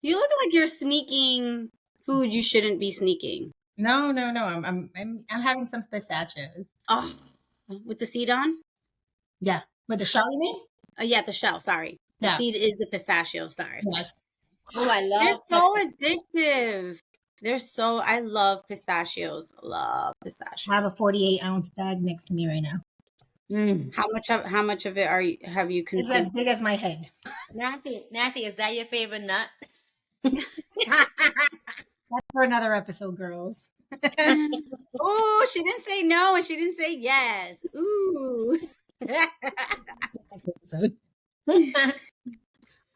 You look like you're sneaking food you shouldn't be sneaking. No. I'm having some pistachios. Oh, with the seed on? Yeah. With the shell, you mean? Yeah, the shell. Sorry, the Yeah. seed is the pistachio. Sorry. Yes. Oh, I They're love so addictive. I love pistachios. Love I pistachios. have a 48-ounce bag next to me right now. How much of it have you It's consumed? as big as my head. Nathy, is that your favorite nut? That's for another episode, girls. Oh, she didn't say no and she didn't say yes. Ooh.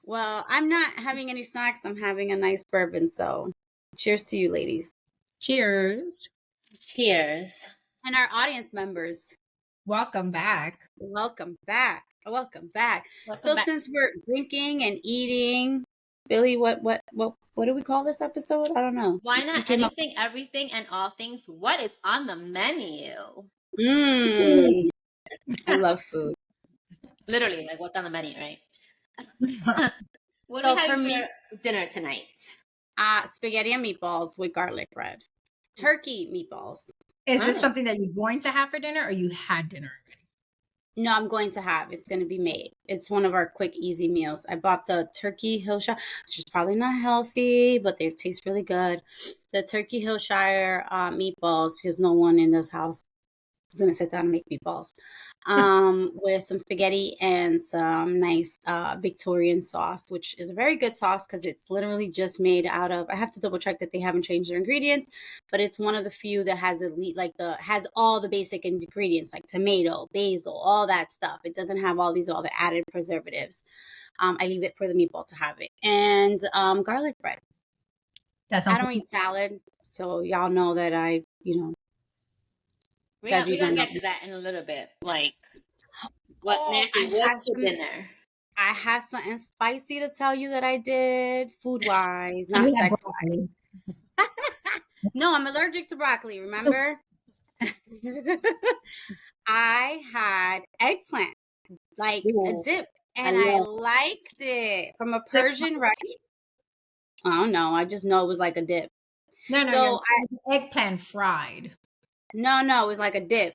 Well, I'm not having any snacks. I'm having a nice bourbon. So cheers to you, ladies. Cheers. Cheers. And our audience members. Welcome back. Welcome back. Welcome back. Welcome back. Since we're drinking and eating, Billy, what do we call this episode? I don't know. Why not anything, everything, and all things? What is on the menu? I love food. Literally, like what's on the menu, right? What So do we have for me, for dinner tonight? spaghetti and meatballs with garlic bread. Turkey meatballs. Is this something that you're going to have for dinner or you had dinner already? No, I'm going to have. It's going to be made. It's one of our quick, easy meals. I bought the turkey Hillshire, which is probably not healthy, but they taste really good. The turkey Hillshire meatballs, because no one in this house is going to sit down and make meatballs, with some spaghetti and some nice Victorian sauce, which is a very good sauce because it's literally just made out of, I have to double check that they haven't changed their ingredients, but it's one of the few that has has all the basic ingredients like tomato, basil, all that stuff. It doesn't have all the added preservatives. I leave it for the meatball to have it. And garlic bread. I don't eat salad, so y'all know that we're gonna get to that in a little bit. Like, Nathy, what's your dinner? I have something spicy to tell you that I did, food-wise, not sex-wise. No, I'm allergic to broccoli, remember? I had eggplant, like a dip, and I liked it. From a Persian rice. I don't know. I just know it was like a dip. No, eggplant fried. No, it was like a dip.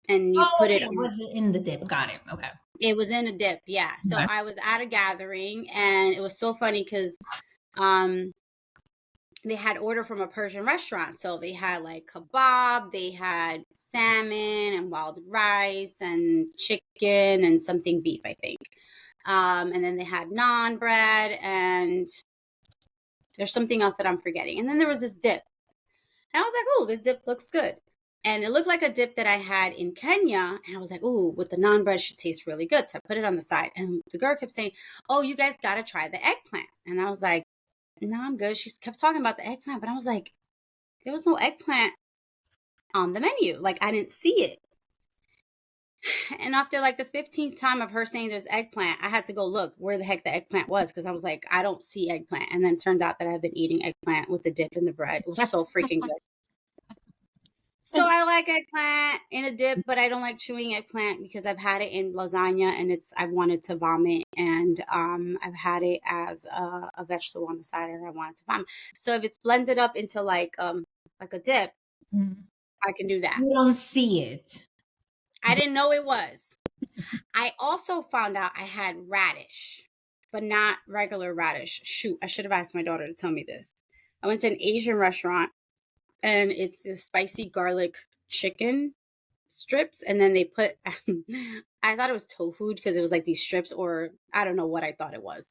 And you put it on. Was it in the dip? Got it. Okay. It was in a dip, yeah. So I was at a gathering, and it was so funny because they had order from a Persian restaurant. So they had like kebab, they had salmon and wild rice and chicken and something beef, I think. And then they had naan bread, and there's something else that I'm forgetting. And then there was this dip. And I was like, oh, this dip looks good. And it looked like a dip that I had in Kenya. And I was like, oh, with the naan bread should taste really good. So I put it on the side. And the girl kept saying, oh, you guys got to try the eggplant. And I was like, no, I'm good. She kept talking about the eggplant. But I was like, there was no eggplant on the menu. Like, I didn't see it. And after like the 15th time of her saying there's eggplant, I had to go look where the heck the eggplant was, because I was like, I don't see eggplant. And then it turned out that I've been eating eggplant with the dip in the bread. It was so freaking good. So I like eggplant in a dip, but I don't like chewing eggplant because I've had it in lasagna and I've wanted to vomit, and I've had it as a vegetable on the side and I wanted to vomit. So if it's blended up into like a dip, I can do that. You don't see it. I didn't know it was. I also found out I had radish, but not regular radish. Shoot, I should have asked my daughter to tell me this. I went to an Asian restaurant, and it's a spicy garlic chicken strips, and then they put I thought it was tofu because it was like these strips, or I don't know what I thought it was.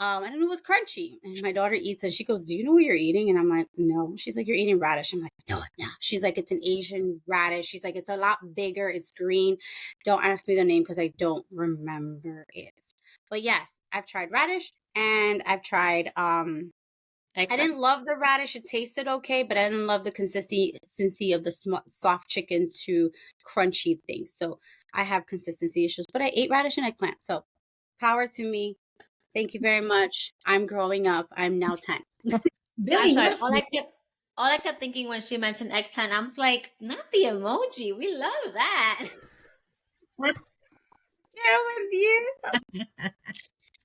And it was crunchy, and my daughter eats and she goes, do you know what you're eating? And I'm like, no. She's like, you're eating radish. I'm like, no, I'm not. She's like, it's an Asian radish. She's like, it's a lot bigger, it's green. Don't ask me the name because I don't remember it. But yes, I've tried radish, and I've tried I didn't love the radish. It tasted okay, but I didn't love the consistency of the soft chicken to crunchy things. So I have consistency issues, but I ate radish and eggplant. So power to me. Thank you very much. I'm growing up. I'm now 10. Billy, all I kept thinking when she mentioned eggplant, I was like, not the emoji. We love that. with you.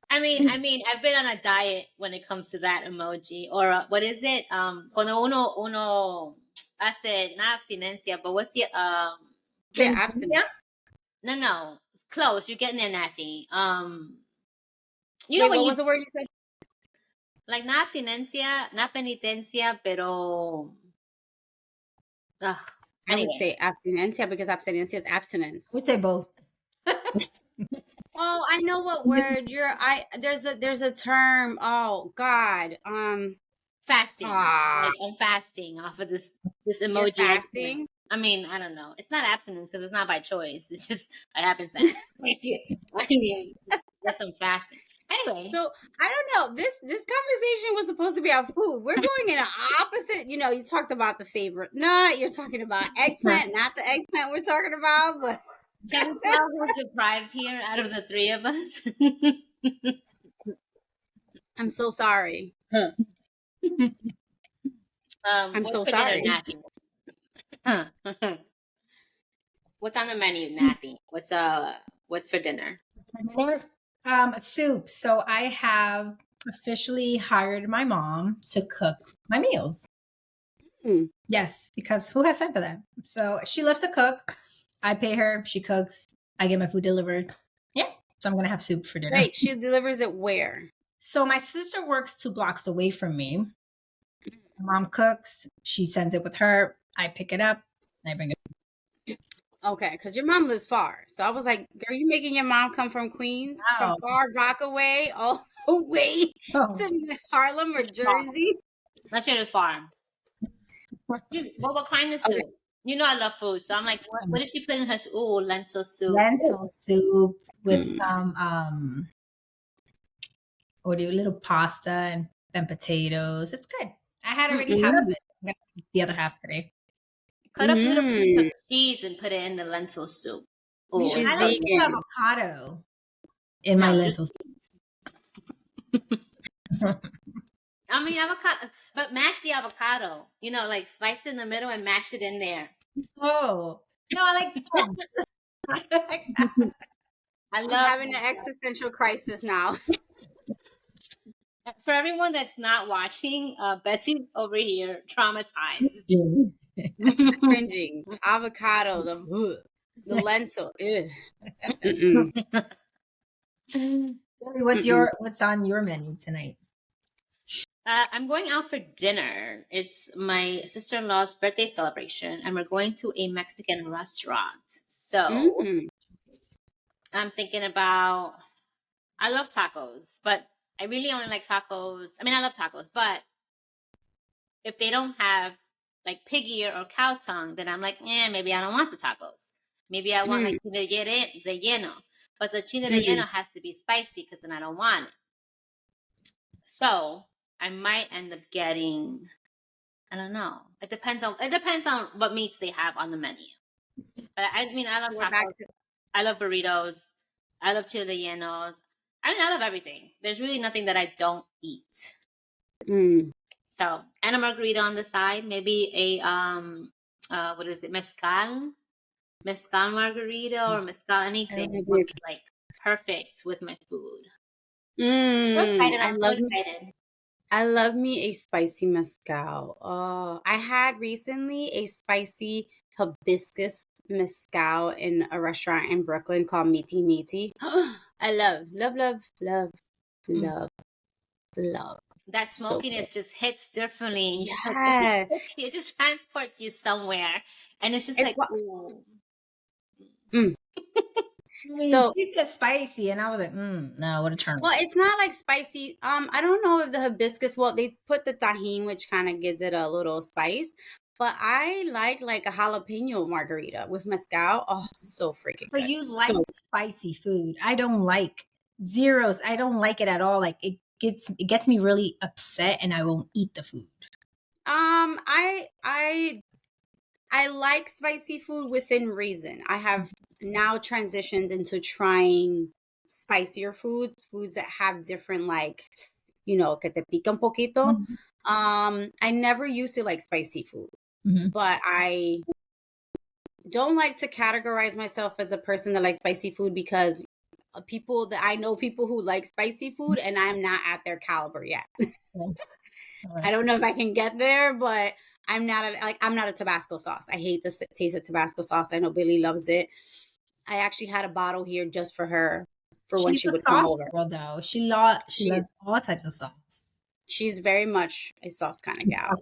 I mean, I've been on a diet when it comes to that emoji. Or what is it? Cuando uno hace na abstinencia, but what's the Yeah, abstinence. No, it's close. You're getting there, Nathy. You Wait, know when what you was the word you said? like na abstinencia, na penitencia, pero I would anyway. say abstinencia because abstinencia is abstinence. We say both. Oh, I know what word there's a term. Oh God. Fasting. Like I'm fasting off of this You're emoji. fasting? I mean, I don't know. It's not abstinence because it's not by choice. It's just it happens that. I mean, that's some fasting. Anyway. So I don't know. This conversation was supposed to be about food. We're going in an opposite. You know, you talked about the favorite nut. You're talking about eggplant, not the eggplant we're talking about, but can we tell who's deprived here out of the three of us? I'm so sorry. I'm so sorry. Dinner, What's on the menu, Nathy? What's for dinner? Soup. So I have officially hired my mom to cook my meals. Yes, because who has time for that? So she loves to cook. I pay her. She cooks. I get my food delivered. Yeah. So I'm gonna have soup for dinner. Wait, she delivers it where? So my sister works 2 blocks away from me. My mom cooks. She sends it with her. I pick it up and I bring it. Okay, because your mom lives far. So I was like, are you making your mom come from Queens? Wow. From Far Rockaway all the way to Harlem or Jersey? That shit is far. What kind of soup? Okay. You know I love food, so I'm like, what did she put in her soup? Ooh, lentil soup. Lentil soup with some or do a little pasta and potatoes. It's good. I had already half of it. I'm gonna eat the other half today. Cut up little pieces of cheese and put it in the lentil soup. Ooh, she's vegan. Avocado in my lentil soup. I mean avocado, but mash the avocado. You know, like slice it in the middle and mash it in there. Oh no, I like. I'm having an existential crisis now. For everyone that's not watching, Betsy over here traumatized. Cringing. Avocado, the lentil. What's on your menu tonight? I'm going out for dinner. It's my sister-in-law's birthday celebration, and we're going to a Mexican restaurant. So I'm thinking about. I love tacos, but I really only like tacos. I mean, I love tacos, but if they don't have like pig ear or cow tongue, then I'm like, maybe I don't want the tacos. Maybe I want like chile relleno. But the chile relleno has to be spicy because then I don't want it. So I might end up getting, I don't know. It depends on what meats they have on the menu. But I mean, I love tacos. I love burritos. I love chile rellenos. I mean, I love everything. There's really nothing that I don't eat. So, and a margarita on the side, maybe a what is it, mezcal margarita or mezcal anything would be like perfect with my food. I'm so excited. I love me a spicy mezcal. Oh, I had recently a spicy hibiscus mezcal in a restaurant in Brooklyn called Miti Miti. I love. That smokiness just hits differently. And just like, it just transports you somewhere. And it's just like, ooh. I mean, so she said spicy, and I was like, no, what a turn. Well, it's not like spicy. I don't know if the hibiscus. Well, they put the tahini, which kind of gives it a little spice. But I like a jalapeno margarita with mezcal. Oh, so freaking good. But you like spicy food. I don't like zeros. I don't like it at all. Like it gets me really upset, and I won't eat the food. I like spicy food within reason. I have now transitioned into trying spicier foods that have different, like, you know, que te pica un poquito. I never used to like spicy food, but I don't like to categorize myself as a person that likes spicy food because people that I know people who like spicy food, and I'm not at their caliber yet. I don't know if I can get there, but I'm not a Tabasco sauce. I hate the taste of Tabasco sauce. I know Billy loves it. I actually had a bottle here just for her for when she would come over. Girl, though. She loves all types of sauce. She's very much a sauce kind of gal.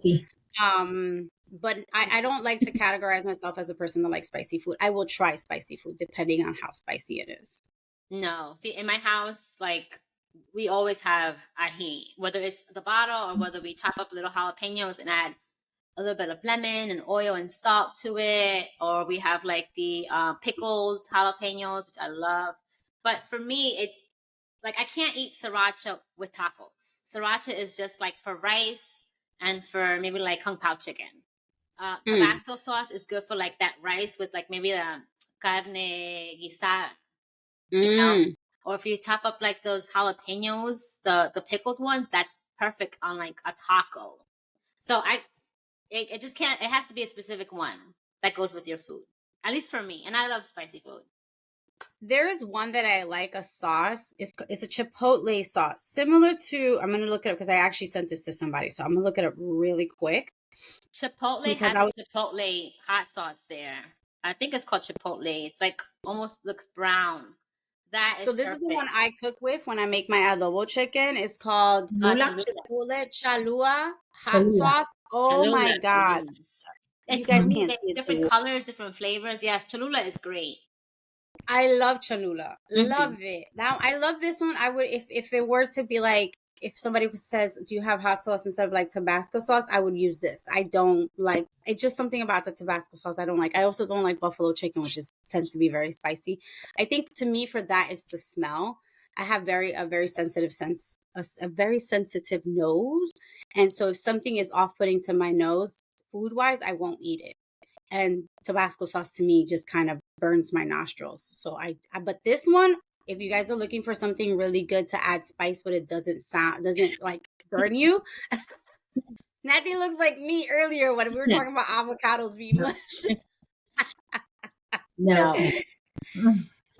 But I don't like to categorize myself as a person that likes spicy food. I will try spicy food depending on how spicy it is. No, see, in my house, like we always have ají, whether it's the bottle or whether we chop up little jalapenos and add a little bit of lemon and oil and salt to it, or we have like the pickled jalapenos, which I love. But for me, it like I can't eat sriracha with tacos. Sriracha is just like for rice and for maybe like kung pao chicken. Tabasco sauce is good for like that rice with like maybe the carne guisada, you know? Or if you chop up like those jalapenos, the pickled ones, that's perfect on like a taco. So it just can't, it has to be a specific one that goes with your food, at least for me. And I love spicy food. There is one that I like, a sauce. It's a chipotle sauce, similar to, I'm going to look it up because I actually sent this to somebody. So I'm going to look it up really quick. Chipotle has a chipotle hot sauce there. I think it's called chipotle. It's like almost looks brown. So this is the one I cook with when I make my adobo chicken. It's called Chipotle Cholula hot sauce. Oh my God. You guys can't see it. Different colors, different flavors. Yes, Cholula is great. I love Cholula. Love it. Now I love this one. I would if it were to be like, if somebody says, do you have hot sauce instead of like Tabasco sauce, I would use this. I don't like, it's just something about the Tabasco sauce I don't like. I also don't like buffalo chicken, which tends to be very spicy. I think to me for that it's the smell. I have a very sensitive sense, a very sensitive nose. And so if something is off-putting to my nose, food-wise, I won't eat it. And Tabasco sauce to me just kind of burns my nostrils. So but this one, if you guys are looking for something really good to add spice, but it doesn't like burn you. Nathy looks like me earlier when we were talking about avocados being mushed. No.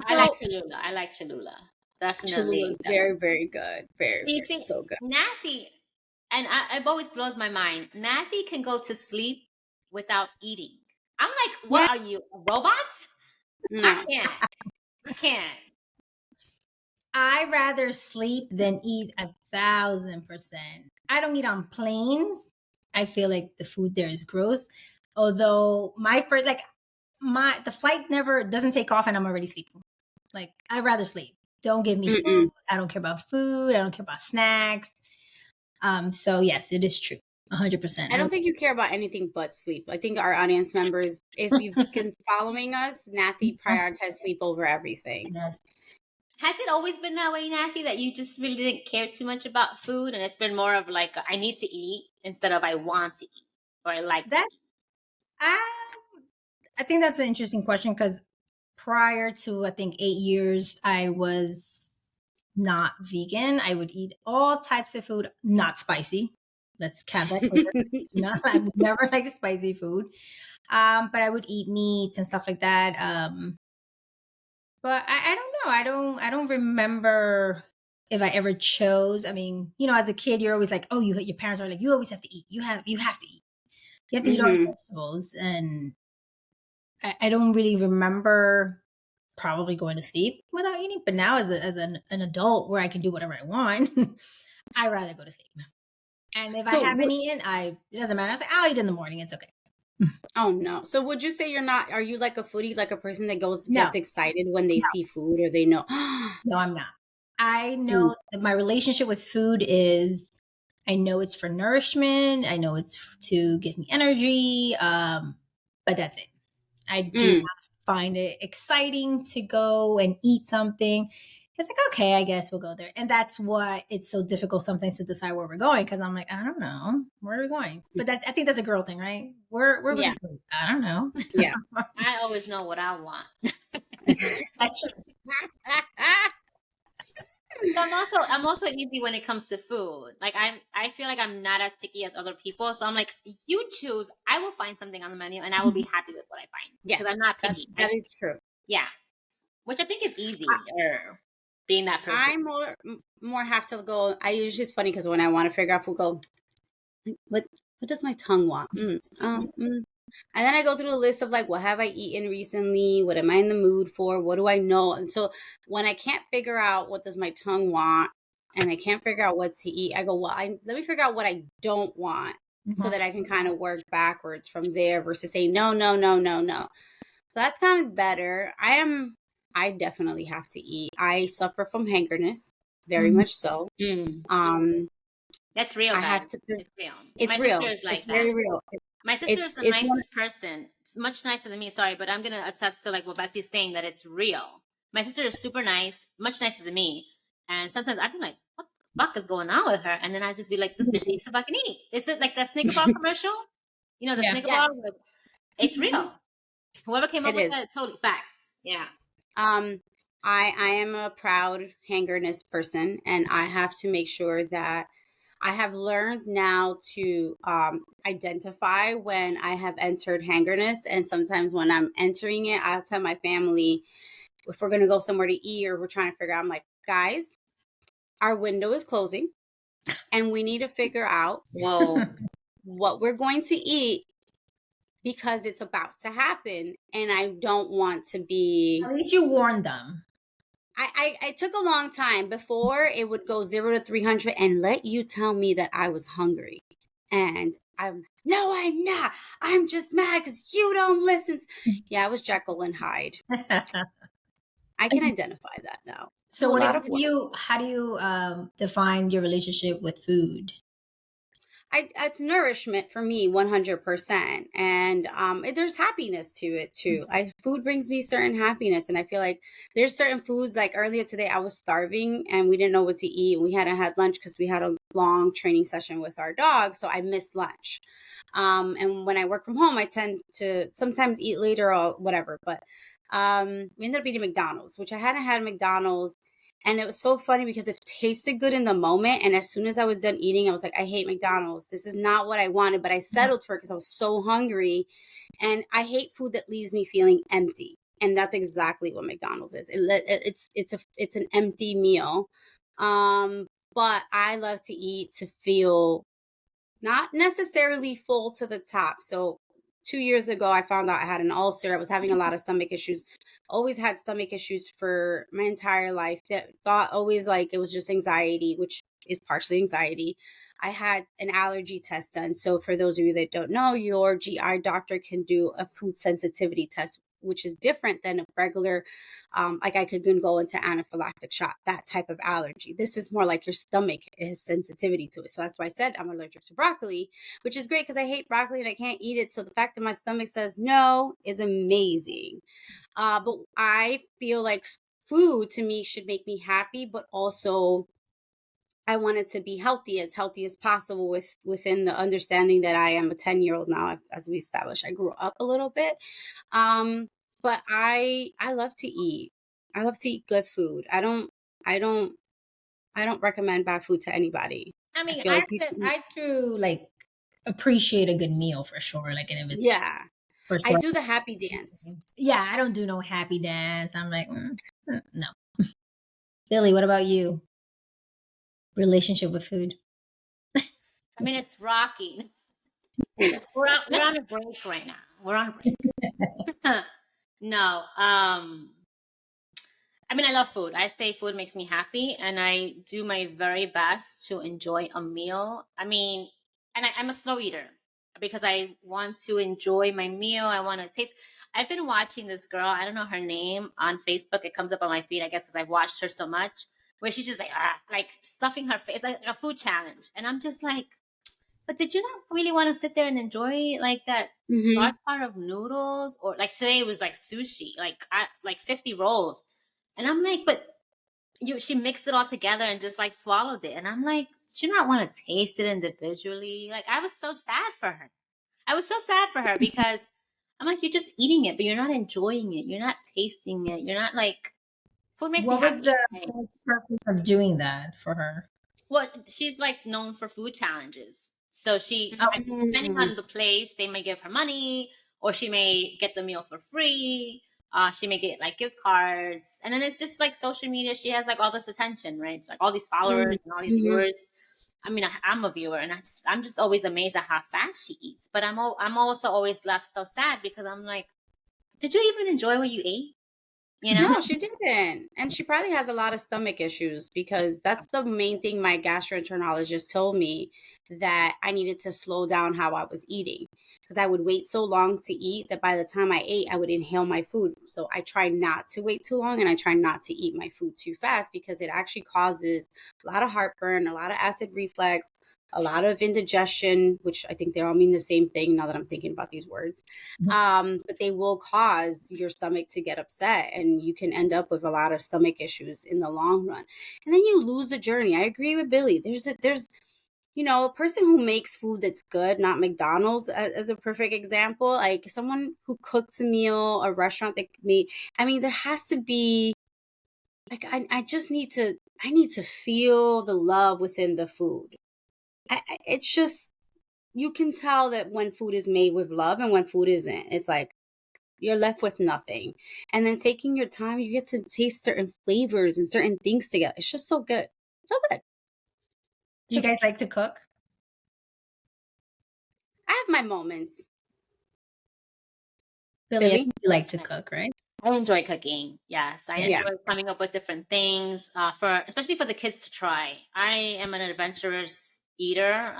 I like Cholula. Definitely. Cholula is very, very good. Very so good. Nathy, and it always blows my mind. Nathy can go to sleep without eating. I'm like, what are you, a robot? No. I can't. I rather sleep than eat 1,000%. I don't eat on planes. I feel like the food there is gross. Although the flight never doesn't take off and I'm already sleeping. Like, I'd rather sleep. Don't give me food. I don't care about food. I don't care about snacks. So yes, it is true. 100%. I don't think you care about anything but sleep. I think our audience members, if you've been following us, Nathy prioritizes sleep over everything. Yes. Has it always been that way, Nathy, that you just really didn't care too much about food and it's been more of like I need to eat instead of I want to eat or I like that? I think that's an interesting question because prior to, I think, 8 years, I was not vegan. I would eat all types of food, not spicy. Let's cap that clear. I would never like spicy food. But I would eat meats and stuff like that. But I don't know. I don't remember if I ever chose. I mean, as a kid, you're always like, oh, your parents are like, you always have to eat. You have to eat. You have to eat all the vegetables. And I don't really remember probably going to sleep without eating. But now as an adult where I can do whatever I want, I'd rather go to sleep. And if I haven't eaten, it doesn't matter. I say, I'll eat in the morning. It's okay. Oh no. So would you say are you like a foodie, like a person that gets excited when they see food or they know? No, I'm not. I know that my relationship with food is, I know it's for nourishment. I know it's to give me energy. But that's it. I do not find it exciting to go and eat something. It's like, okay, I guess we'll go there. And that's why it's so difficult sometimes to decide where we're going. Cause I'm like, I don't know. Where are we going? But I think that's a girl thing, right? Where we going? I don't know. Yeah. I always know what I want. That's true. I'm also easy when it comes to food. Like I feel like I'm not as picky as other people. So I'm like, you choose, I will find something on the menu and I will be happy with what I find. Yes. Because I'm not picky. That is true. Yeah. Which I think is easy. being that person? I more have to go. I usually, it's funny because when I want to figure out food, go, what does my tongue want? And then I go through a list of like, what have I eaten recently? What am I in the mood for? What do I know? And so when I can't figure out what does my tongue want, and I can't figure out what to eat, I go, well, let me figure out what I don't want, so that I can kind of work backwards from there versus saying no, no, no, no, no. So that's kind of better. I definitely have to eat. I suffer from hankerness, very much so. That's real, I guys. have to. It's real. It's My real. sister is like It's that. very real. My sister is the nicest person. It's much nicer than me. Sorry, but I'm gonna attest to like what Betsy's saying, that it's real. My sister is super nice, much nicer than me. And sometimes I'd be like, what the fuck is going on with her? And then I'd just be like, this bitch needs to fucking eat. Is it like that Snicker bar commercial? You know, the Snicker bar? It's real. Whoever came up with that, totally facts. Yeah. I am a proud hangerness person, and I have to make sure that I have learned now to identify when I have entered hangerness. And sometimes when I'm entering it, I'll tell my family, if we're going to go somewhere to eat or we're trying to figure out, I'm like, guys, our window is closing and we need to figure out what we're going to eat, because it's about to happen and I don't want to be. At least you warned them. I took a long time before it would go 0 to 300 and let you tell me that I was hungry. And I'm not. I'm just mad because you don't listen. Yeah, I was Jekyll and Hyde. I can identify that now. So how do you define your relationship with food? It's nourishment for me, 100%. And there's happiness to it too. Food brings me certain happiness. And I feel like there's certain foods, like earlier today, I was starving and we didn't know what to eat. We hadn't had lunch because we had a long training session with our dog. So I missed lunch. And when I work from home, I tend to sometimes eat later or whatever. But we ended up eating McDonald's, which I hadn't had McDonald's. And it was so funny because it tasted good in the moment. And as soon as I was done eating, I was like, I hate McDonald's. This is not what I wanted, but I settled for it because I was so hungry. And I hate food that leaves me feeling empty. And that's exactly what McDonald's is. It's an empty meal. But I love to eat to feel not necessarily full to the top. So 2 years ago, I found out I had an ulcer. I was having a lot of stomach issues. Always had stomach issues for my entire life. Thought always like it was just anxiety, which is partially anxiety. I had an allergy test done. So for those of you that don't know, your GI doctor can do a food sensitivity test, which is different than a regular, like I could go into anaphylactic shock, that type of allergy. This is more like your stomach has sensitivity to it. So that's why I said I'm allergic to broccoli, which is great because I hate broccoli and I can't eat it. So the fact that my stomach says no is amazing. But I feel like food to me should make me happy, but also I want it to be healthy as possible within the understanding that I am a 10-year-old now, as we established. I grew up a little bit. But I love to eat. I love to eat good food. I don't recommend bad food to anybody. I mean, I do like appreciate a good meal for sure. Like, and if it's for sure. I do the happy dance. Yeah, I don't do no happy dance. I'm like, no. Billy, what about you? Relationship with food? I mean, it's rocking. We're on a break right now. We're on a break. No. I mean, I love food. I say food makes me happy, and I do my very best to enjoy a meal. I mean, and I'm a slow eater because I want to enjoy my meal. I want to taste. I've been watching this girl. I don't know her name on Facebook. It comes up on my feed, I guess, because I've watched her so much. Where she's just like stuffing her face, like a food challenge, and I'm just like, but did you not really want to sit there and enjoy like that large part of noodles, or like today it was like sushi, like 50 rolls, and I'm like, but she mixed it all together and just like swallowed it, and I'm like, did you not want to taste it individually? Like I was so sad for her. I was so sad for her because I'm like, you're just eating it, but you're not enjoying it. You're not tasting it. You're not like. Food makes me happy. What was the purpose of doing that for her? Well, she's like known for food challenges. So depending on the place, they may give her money, or she may get the meal for free. She may get like gift cards, and then it's just like social media. She has like all this attention, right? Like all these followers and all these viewers. I mean, I'm a viewer, and I'm just always amazed at how fast she eats. But I'm also always left so sad because I'm like, did you even enjoy what you ate? You know? No, she didn't. And she probably has a lot of stomach issues because that's the main thing my gastroenterologist told me, that I needed to slow down how I was eating, because I would wait so long to eat that by the time I ate, I would inhale my food. So I try not to wait too long, and I try not to eat my food too fast, because it actually causes a lot of heartburn, a lot of acid reflux, a lot of indigestion, which I think they all mean the same thing now that I'm thinking about these words. But they will cause your stomach to get upset, and you can end up with a lot of stomach issues in the long run. And then you lose the journey. I agree with Billy. There's a person who makes food that's good, not McDonald's as a perfect example, like someone who cooks a meal, a restaurant that made, I mean, there has to be, like, I need to feel the love within the food. It's just, you can tell that when food is made with love and when food isn't, it's like you're left with nothing. And then taking your time, you get to taste certain flavors and certain things together. It's just so good. So good. Do you guys like to cook? I have my moments. Billy, you like to cook, right? I enjoy cooking. Yes, I enjoy coming up with different things especially for the kids to try. I am an adventurous eater.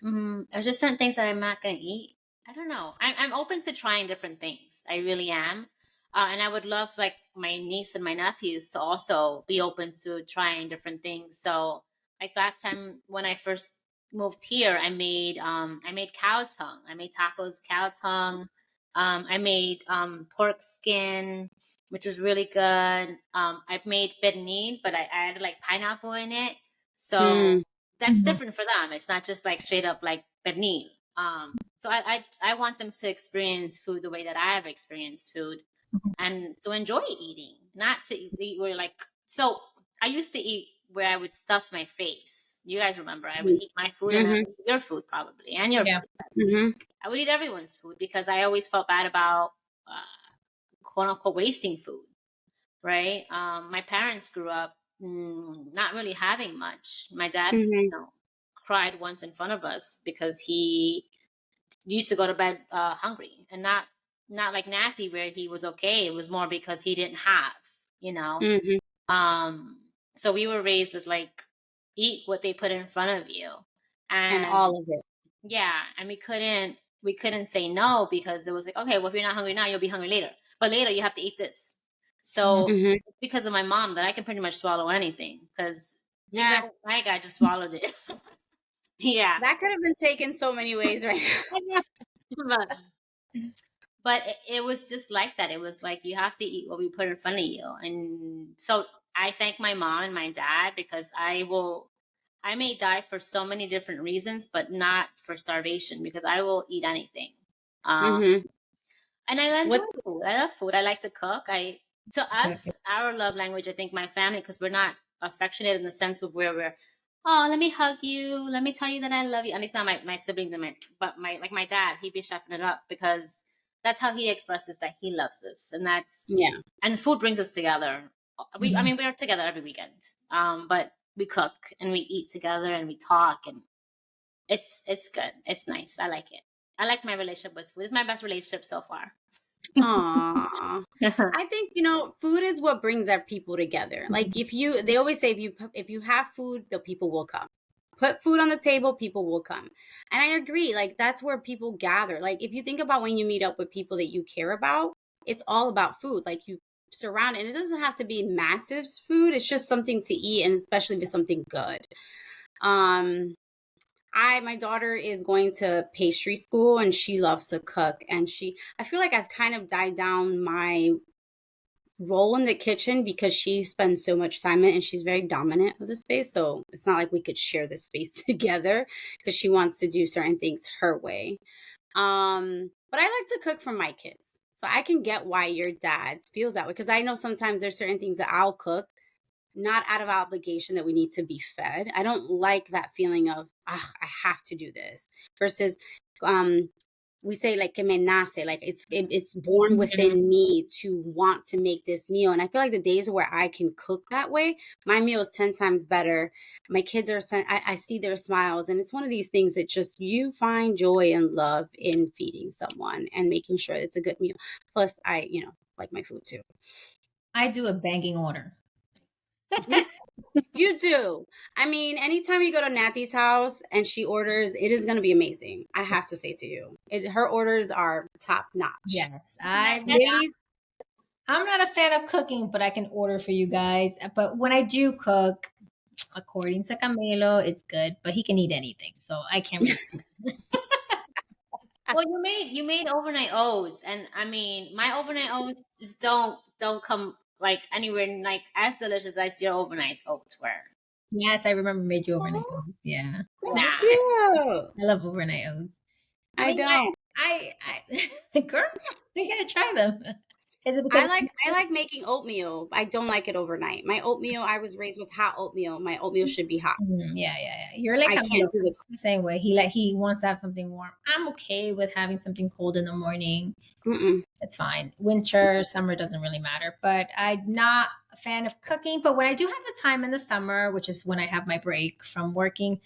There's just certain things that I'm not going to eat. I don't know. I'm open to trying different things. I really am. And I would love like my niece and my nephews to also be open to trying different things. So like last time when I first moved here, I made cow tongue. I made tacos, cow tongue. I made pork skin, which was really good. I've made pernil, but I added like pineapple in it. So that's different for them. It's not just like straight up like pernil. So I want them to experience food the way that I have experienced food, and to enjoy eating, not to eat where like. So I used to eat where I would stuff my face. You guys remember? I would eat my food and I would eat your food probably, and your food. I would eat everyone's food because I always felt bad about quote unquote wasting food. Right? My parents grew up not really having much. My dad, cried once in front of us because he used to go to bed hungry, and not like Nathy where he was okay. It was more because he didn't have, you know. So we were raised with like eat what they put in front of you, And all of it. Yeah, and we couldn't say no because it was like, okay, well if you're not hungry now, you'll be hungry later. But later you have to eat this. So because of my mom that I can pretty much swallow anything because I just swallowed it. Yeah. That could have been taken so many ways right now. But it was just like that. It was like you have to eat what we put in front of you. And so I thank my mom and my dad because I may die for so many different reasons, but not for starvation because I will eat anything. And I enjoy food. I love food. I like to cook. To us, our love language, I think my family, because we're not affectionate in the sense of where we're, oh, let me hug you. Let me tell you that I love you. And it's not my siblings but my dad, he'd be chefing it up because that's how he expresses that he loves us. And and food brings us together. We're together every weekend. But we cook and we eat together and we talk, and it's good. It's nice. I like it. I like my relationship with food. It's my best relationship so far. Aww. I think, food is what brings our people together. Like they always say, if you have food, the people will come. Put food on the table, people will come. And I agree. Like, that's where people gather. Like, if you think about when you meet up with people that you care about, it's all about food. Like, you surround it. And it doesn't have to be massive food. It's just something to eat, and especially if it's something good. My daughter is going to pastry school and she loves to cook, and I feel like I've kind of died down my role in the kitchen because she spends so much time in it and she's very dominant of the space. So it's not like we could share this space together because she wants to do certain things her way. But I like to cook for my kids. So I can get why your dad feels that way, because I know sometimes there's certain things that I'll cook not out of obligation that we need to be fed. I don't like that feeling of, I have to do this, versus we say like que me nace, like it's born within me to want to make this meal. And I feel like the days where I can cook that way, my meal is 10 times better. My kids are, I see their smiles, and it's one of these things that just you find joy and love in feeding someone and making sure it's a good meal. Plus, I like my food too. I do a banging order. You do. I mean, anytime you go to Nathy's house and she orders, it is going to be amazing. I have to say to you, her orders are top notch. Yes, I'm not a fan of cooking, but I can order for you guys. But when I do cook, according to Camilo, it's good. But he can eat anything, so I can't. Well, you made overnight oats, and I mean, my overnight oats just don't come like anywhere like as delicious as your overnight oats were. Yes, I remember made you overnight oats. Yeah, That's cute. I love overnight oats. I don't. Girl, you gotta try them. Is it I like making oatmeal. I don't like it overnight. My oatmeal, I was raised with hot oatmeal. My oatmeal should be hot. Yeah. You're like I can't do the same way. He wants to have something warm. I'm okay with having something cold in the morning. It's fine. Winter, summer doesn't really matter. But I'm not a fan of cooking. But when I do have the time in the summer, which is when I have my break from working,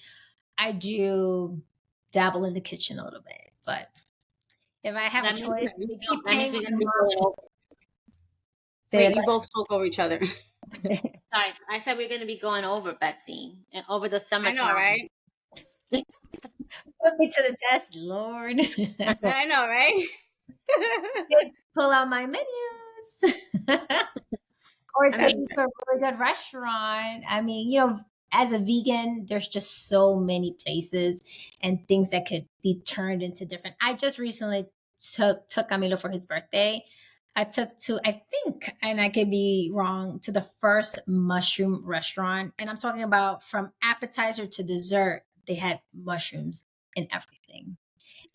I do dabble in the kitchen a little bit. But if I have a choice, Wait, you both spoke over each other. Sorry, I said we're going to be going over, Betsy, and over the summer. I know, right? Put me to the test, Lord. I know, right? Pull out my menus. Or take me to a really good restaurant. I mean, as a vegan, there's just so many places and things that could be turned into different. I just recently took Camilo for his birthday. I took to, I think, and I could be wrong, to the first mushroom restaurant. And I'm talking about from appetizer to dessert, they had mushrooms in everything.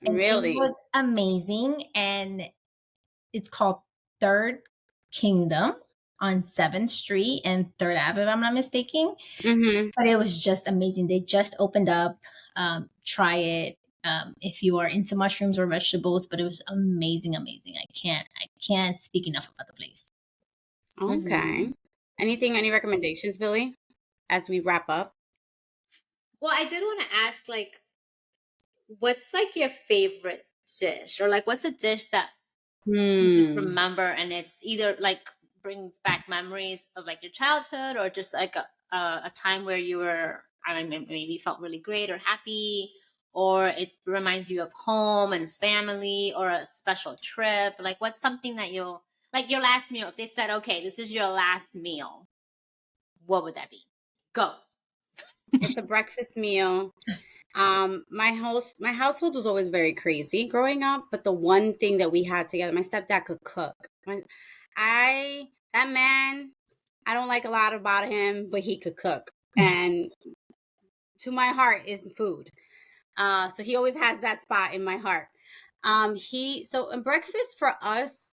And really? It was amazing. And it's called Third Kingdom on 7th Street and 3rd Ave, if I'm not mistaken. But it was just amazing. They just opened up. Try it if you are into mushrooms or vegetables. But it was amazing. I can't speak enough about the place. Okay. Any recommendations, Billy, as we wrap up? Well, I did want to ask, like, what's like your favorite dish, or like what's a dish that you just remember and it's either like brings back memories of like your childhood or just like a time where you were, I mean, maybe felt really great or happy, or it reminds you of home and family or a special trip. Like, what's something that you'll like your last meal? If they said, okay, this is your last meal, what would that be? Go. It's a breakfast meal. My household was always very crazy growing up, but the one thing that we had together, my stepdad could cook. That man, I don't like a lot about him, but he could cook. And to my heart is food. So he always has that spot in my heart. So breakfast for us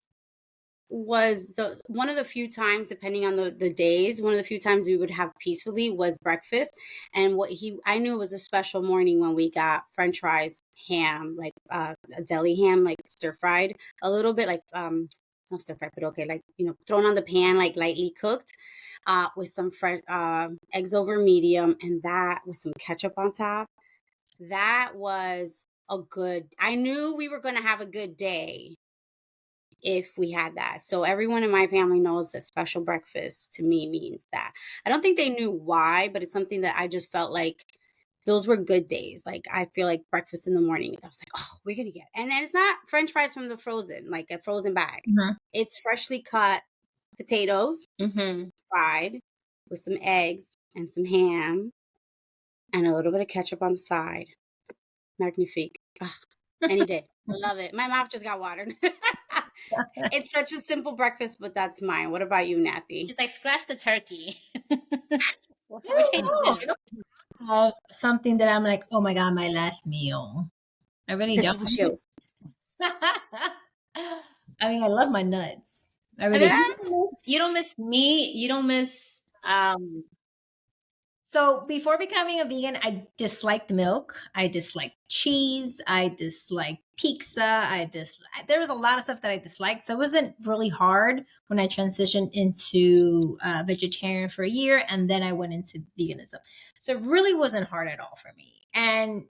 was one of the few times, depending on the days, one of the few times we would have peacefully was breakfast. And I knew it was a special morning when we got French fries, ham, like a deli ham, like stir fried a little bit, like not stir fried, but okay, like thrown on the pan, like lightly cooked, with some eggs over medium, and that with some ketchup on top. That was I knew we were going to have a good day if we had that. So everyone in my family knows that special breakfast to me means that. I don't think they knew why, but it's something that I just felt like those were good days. Like I feel like breakfast in the morning, I was like, oh, we're going to get. And then it's not French fries from the frozen, like a frozen bag. It's freshly cut potatoes, fried with some eggs and some ham and a little bit of ketchup on the side. Magnifique. Oh, any day. I love it. My mouth just got watered. It's such a simple breakfast, but that's mine. What about you, Nathy? Just like scratch the turkey. Something that I'm like, oh my God, my last meal. I really don't. I mean, I love my nuts. I really You don't miss meat. You don't miss. So before becoming a vegan, I disliked milk. I disliked cheese. I disliked pizza. There was a lot of stuff that I disliked. So it wasn't really hard when I transitioned into vegetarian for a year, and then I went into veganism. So it really wasn't hard at all for me. And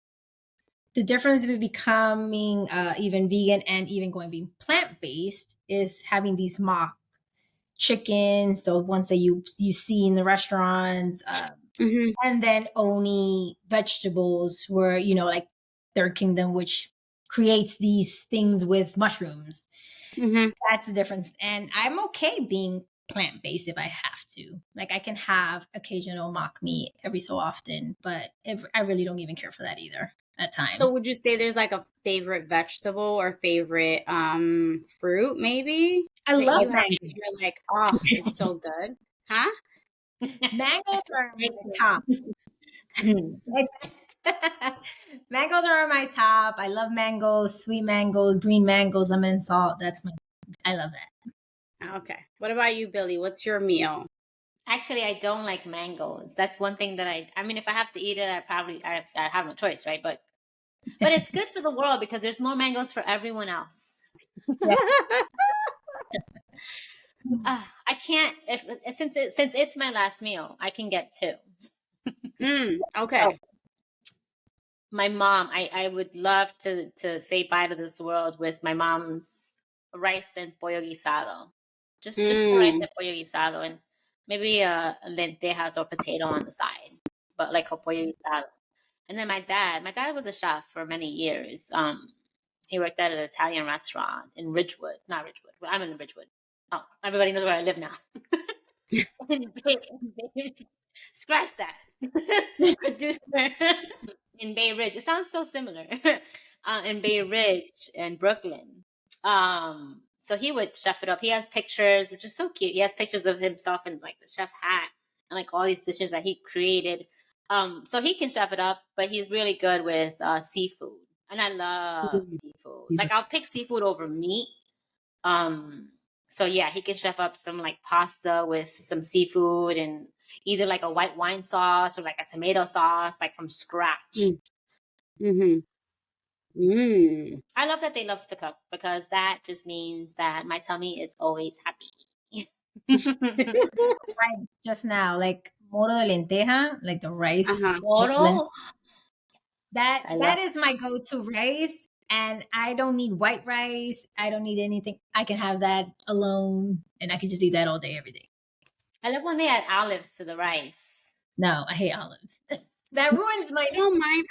the difference with becoming even vegan and even going being plant-based is having these mock chickens, the ones that you see in the restaurants, and then only vegetables where, like Third Kingdom, which creates these things with mushrooms. That's the difference. And I'm okay being plant-based if I have to. Like, I can have occasional mock meat every so often, but I really don't even care for that either at times. So would you say there's like a favorite vegetable or favorite fruit maybe? I love mango. You're like, oh, it's so good. Huh? Mangoes are my top. Mangoes are on my top. I love mangoes, sweet mangoes, green mangoes, lemon and salt. I love that. Okay. What about you, Billy? What's your meal? Actually, I don't like mangoes. That's one thing that I mean, if I have to eat it, I have no choice, right? But it's good for the world because there's more mangoes for everyone else. Yeah. I can't, since it's my last meal, I can get 2. Okay. So, my mom, I would love to say bye to this world with my mom's rice and pollo guisado. Just rice and pollo guisado, and maybe lentejas or potato on the side, but like a pollo guisado. And then my dad was a chef for many years. He worked at an Italian restaurant in Ridgewood, not Ridgewood. Well, I'm in Ridgewood. Oh, everybody knows where I live now. Scratch that. Producer in Bay Ridge. It sounds so similar. In Bay Ridge and Brooklyn. So he would chef it up. He has pictures, which is so cute. He has pictures of himself in like the chef hat and like all these dishes that he created. So he can chef it up, but he's really good with seafood. And I love seafood. Like, I'll pick seafood over meat. So yeah, he can chef up some like pasta with some seafood and either like a white wine sauce or like a tomato sauce, like from scratch. I love that they love to cook because that just means that my tummy is always happy. Rice just now, like moro de lenteja, like the rice. Moro? That is my go-to rice, and I don't need white rice. I don't need anything. I can have that alone, and I can just eat that all day, every day. I love when they add olives to the rice. No, I hate olives. That ruins my.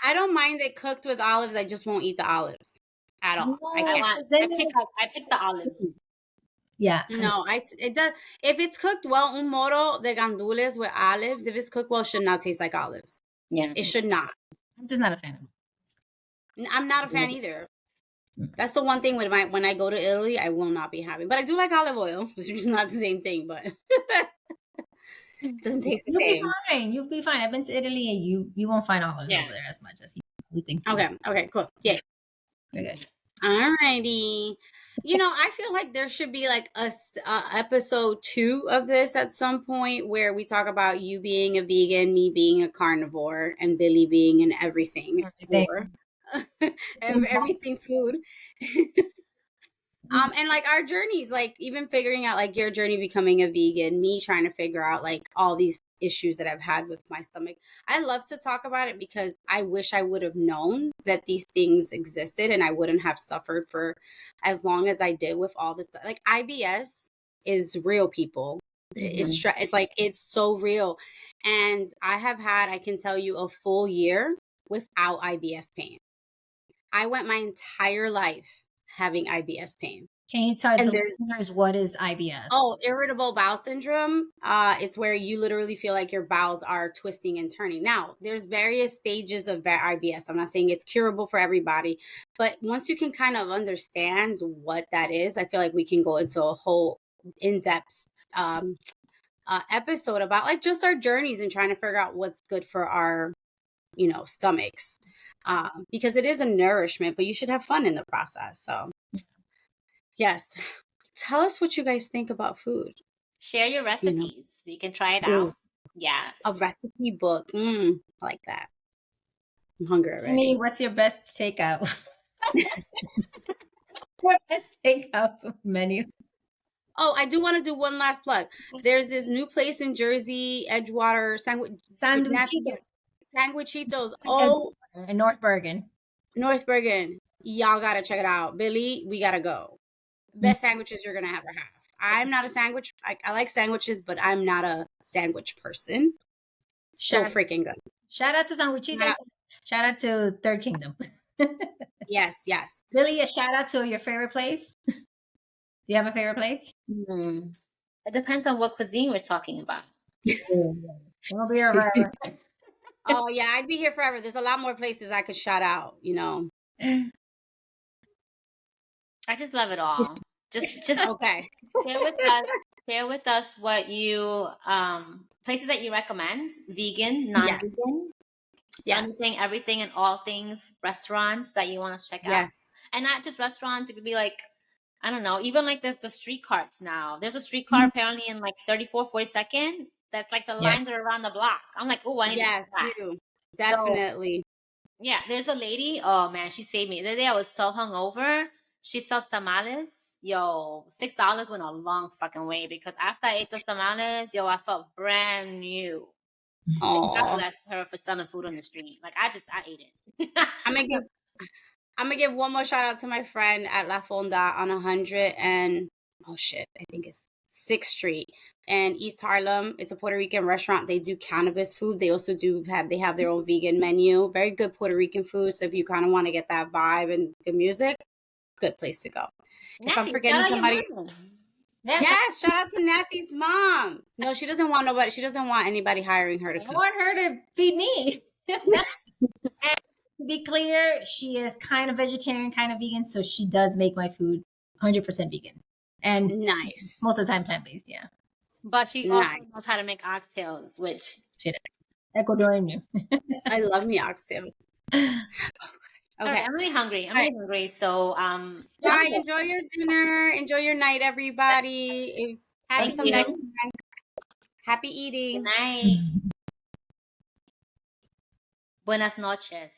I don't mind it cooked with olives. I just won't eat the olives at all. No, I pick the olives. Yeah. No, it does. If it's cooked well, un moro de gandules with olives, if it's cooked well, it should not taste like olives. Yeah, it should not. I'm just not a fan of it. I'm not a fan either. That's the one thing with when I go to Italy, I will not be happy. But I do like olive oil, which is not the same thing, but it doesn't taste the same. You'll be fine. I've been to Italy, and you won't find olives over there as much as you think. Okay, cool. Yeah. Okay. Alrighty. I feel like there should be like a episode 2 of this at some point where we talk about you being a vegan, me being a carnivore, and Billy being an everything food. And like our journeys, like even figuring out like your journey becoming a vegan, me trying to figure out like all these issues that I've had with my stomach. I love to talk about it because I wish I would have known that these things existed and I wouldn't have suffered for as long as I did with all this stuff. Like IBS is real, people. It's like, it's so real. And I can tell you, a full year without IBS pain. I went my entire life having IBS pain. Can you tell the listeners what is IBS? Oh, irritable bowel syndrome. It's where you literally feel like your bowels are twisting and turning. Now, there's various stages of IBS. I'm not saying it's curable for everybody, but once you can kind of understand what that is, I feel like we can go into a whole in-depth episode about like just our journeys and trying to figure out what's good for our stomachs, because it is a nourishment, but you should have fun in the process. So yes, tell us what you guys think about food. Share your recipes. We can try it out. Yes. A recipe book. I like that. I'm hungry already. Amy, what's your best takeout? What best takeout menu? Oh, I do want to do one last plug. There's this new place in Jersey, Edgewater, Sandwichitos. Sandwichitos. Oh, in North Bergen. North Bergen. Y'all gotta check it out. Billy, we gotta go. Best sandwiches you're gonna ever have. I'm not a sandwich. I like sandwiches, but I'm not a sandwich person. So freaking good. Shout out to Sandwichitos. Shout out to Third Kingdom. Yes. Billy, a shout out to your favorite place. Do you have a favorite place? It depends on what cuisine we're talking about. We'll be here forever. Oh yeah, I'd be here forever. There's a lot more places I could shout out, you know. I just love it all. Just okay. Share with us what you places that you recommend, vegan, non-vegan. Yes. Anything, everything, and all things restaurants that you want to check out. Yes. And not just restaurants, it could be like, I don't know, even like the street carts now. There's a street cart apparently in like 34th, 42nd. That's like the lines are around the block. I'm like, oh, I need to check that. Too. Definitely. So, yeah, there's a lady. Oh man, she saved me. The other day I was so hungover. She sells tamales. Yo, $6 went a long fucking way because after I ate those tamales, yo, I felt brand new. God bless her for selling food on the street. Like I ate it. I'm gonna give one more shout out to my friend at La Fonda on 100 and I think it's 6th Street and East Harlem. It's a Puerto Rican restaurant. They do cannabis food. They also have their own vegan menu. Very good Puerto Rican food. So if you kind of want to get that vibe and good music, good place to go. Nathy, if I'm forgetting somebody. Yes, shout out to Nathy's mom. No, she doesn't want nobody. She doesn't want anybody hiring her to cook. I want her to feed me. And to be clear, she is kind of vegetarian, kind of vegan, so she does make my food 100% vegan. And nice. Most of the time plant-based, yeah. But she also knows how to make oxtails, which Ecuadorian new. I love me oxtail. Okay, right, I'm really hungry. I'm really hungry. So, enjoy your dinner. Enjoy your night, everybody. Until next time. Happy eating. Good night. Buenas noches.